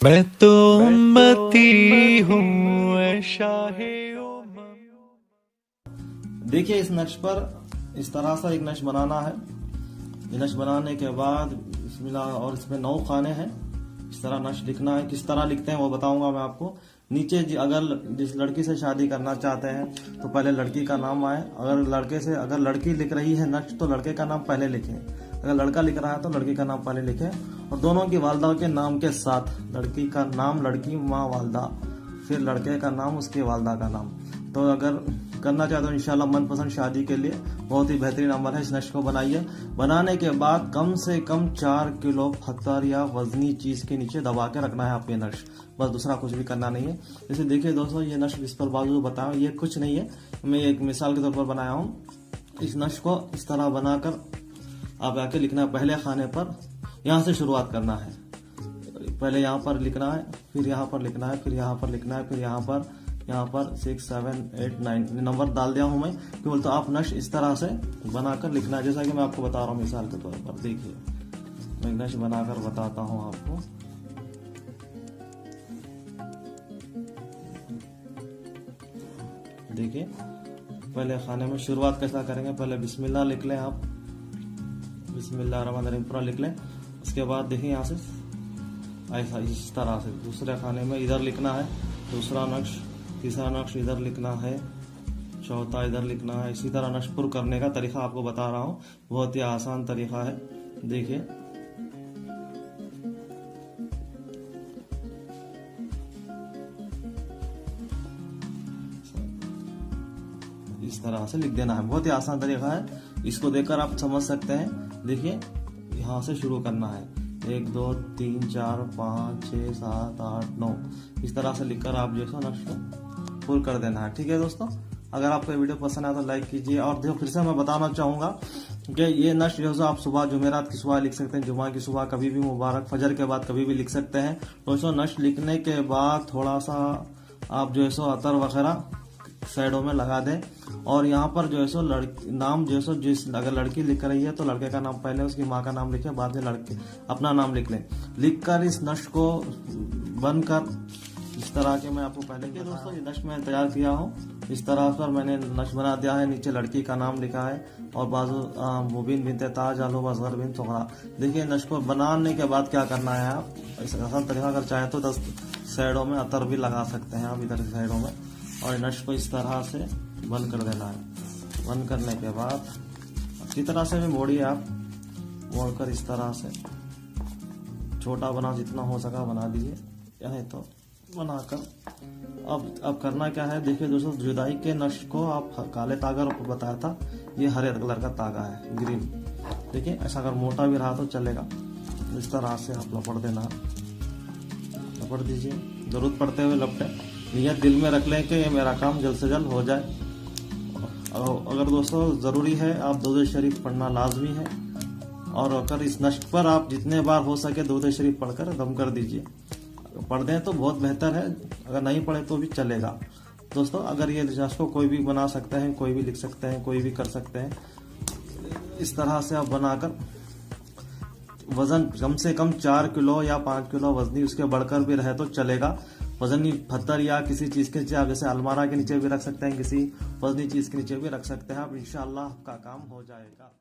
मैं तो उम्मती हूँ शाहे। देखिए इस नक्श पर इस तरह सा एक नक्श बनाना है। ये नक्श बनाने के बाद बिस्मिल्लाह, और इसमें 9 खाने हैं। इस तरह नक्श लिखना है। किस तरह लिखते हैं वो बताऊंगा मैं आपको। नीचे अगर जिस लड़की से शादी करना चाहते हैं तो पहले लड़की का नाम आए। अगर लड़की लिख रही है नक्श तो लड़के का नाम पहले लिखें। अगर लड़का लिख रहा है तो लड़की का नाम पहले लिखें, और दोनों की वालदा के नाम के साथ लड़की का नाम, लड़की माँ वालदा, फिर लड़के का नाम, उसके वालदा का नाम। तो अगर करना चाहते हो इंशाल्लाह मनपसंद शादी के लिए बहुत ही बेहतरीन अमल है। इस नक्श को बनाइए। बनाने के बाद कम से कम 4 किलो पत्थर या वजनी चीज के नीचे दबा के रखना है आप ये नक्श। बस दूसरा कुछ भी करना नहीं है। जैसे देखिए दोस्तों, ये नक्श इस पर बाजू बताया, ये कुछ नहीं है, मैं एक मिसाल के तौर पर बनाया हूँ। इस नक्श को इस तरह बनाकर आप आके लिखना है। पहले खाने पर यहाँ से शुरुआत करना है। पहले यहाँ पर लिखना है, फिर यहाँ पर लिखना है, फिर यहाँ पर लिखना है, फिर यहाँ पर 6, 7, 8, 9 नंबर डाल दिया हूं मैं। केवल तो आप नक्श इस तरह से बनाकर लिखना है, जैसा कि मैं आपको बता रहा हूँ मिसाल के तौर पर। देखिए मैं नक्श बनाकर बताता हूँ आपको। देखिए पहले खाने में शुरुआत कैसा करेंगे, पहले बिस्मिल्लाह लिख लें आप, बिस्मिल्लाहिर्रहमानिर्रहीम पूरा लिख लें। उसके बाद देखिए यहाँ से ऐसा इस तरह से दूसरे खाने में इधर लिखना है, दूसरा नक्श, तीसरा नक्श इधर लिखना है, चौथा इधर लिखना है। इसी तरह नक्श पुर करने का तरीका आपको बता रहा हूँ, बहुत ही आसान तरीका है। देखिए इस तरह से लिख देना है, बहुत ही आसान तरीका है। इसको देखकर आप समझ सकते हैं। देखिए यहाँ से शुरू करना है, 1, 2, 3, 4, 5, 6, 7, 8, 9 इस तरह से लिखकर आप जो है नक्श को पुर कर देना है। ठीक है दोस्तों, अगर आपको वीडियो पसंद आया तो लाइक कीजिए। और देखो फिर से मैं बताना चाहूंगा कि ये नक्श जो है आप सुबह जुमेरात की सुबह लिख सकते हैं, जुमा की सुबह, कभी भी मुबारक, फजर के बाद कभी भी लिख सकते हैं। दोस्तों नक्श लिखने के बाद थोड़ा सा आप जो है सो अतर वगैरह साइडों में लगा दें, और यहाँ पर जो है सो नाम जो है सो अगर लड़की लिख रही है तो लड़के का नाम पहले, उसकी माँ का नाम लिखे, बाद में लड़के अपना नाम लिख लें। लिखकर इस नक्श को बनकर इस तरह के मैं आपको पहले के दोस्तों ये नक्श मैं तैयार किया हूँ। इस तरह पर मैंने नक्श बना दिया है। नीचे लड़की का नाम लिखा है और बाजू मुबीन बिनते ताज आलू असगर बिन सुगरा। देखिए नक्श को बनाने के बाद क्या करना है, आप इस आसान तरीका अगर चाहे तो 10 साइडों में अतर भी लगा सकते हैं आप, इधर साइडों में, और नक्श को इस तरह से बंद कर देना है। बंद करने के बाद अच्छी तरह से भी मोड़िए आप, मोड़कर इस तरह से छोटा बना, जितना हो सका बना दीजिए, या तो बनाकर अब करना क्या है। देखिए दोस्तों, जुदाई के नक्श को आप काले तागा को बताया था, ये हरे कलर का तागा है, ग्रीन। देखिए ऐसा अगर मोटा भी रहा तो चलेगा। इस तरह से आप लपट देना, लपट दीजिए, जरूरत पड़ते हुए लपटे। नियत दिल में रख लें कि ये मेरा काम जल्द से जल्द हो जाए। अगर दोस्तों ज़रूरी है आप दुरूद शरीफ पढ़ना लाजमी है, और अगर इस नक्श पर आप जितने बार हो सके दुरूद शरीफ पढ़कर दम कर दीजिए। पढ़ दें तो बहुत बेहतर है, अगर नहीं पढ़े तो भी चलेगा। दोस्तों अगर ये नक्श को कोई भी बना सकते हैं, कोई भी लिख सकते हैं, कोई भी कर सकते हैं। इस तरह से आप बनाकर वजन कम से कम 4 किलो या 5 किलो वजनी, उसके बढ़कर भी रहे तो चलेगा। वजनी पत्थर या किसी चीज के नीचे, आप जैसे अलमारा के नीचे भी रख सकते हैं, किसी वजनी चीज के नीचे भी रख सकते हैं आप। इंशाअल्लाह आपका काम हो जाएगा।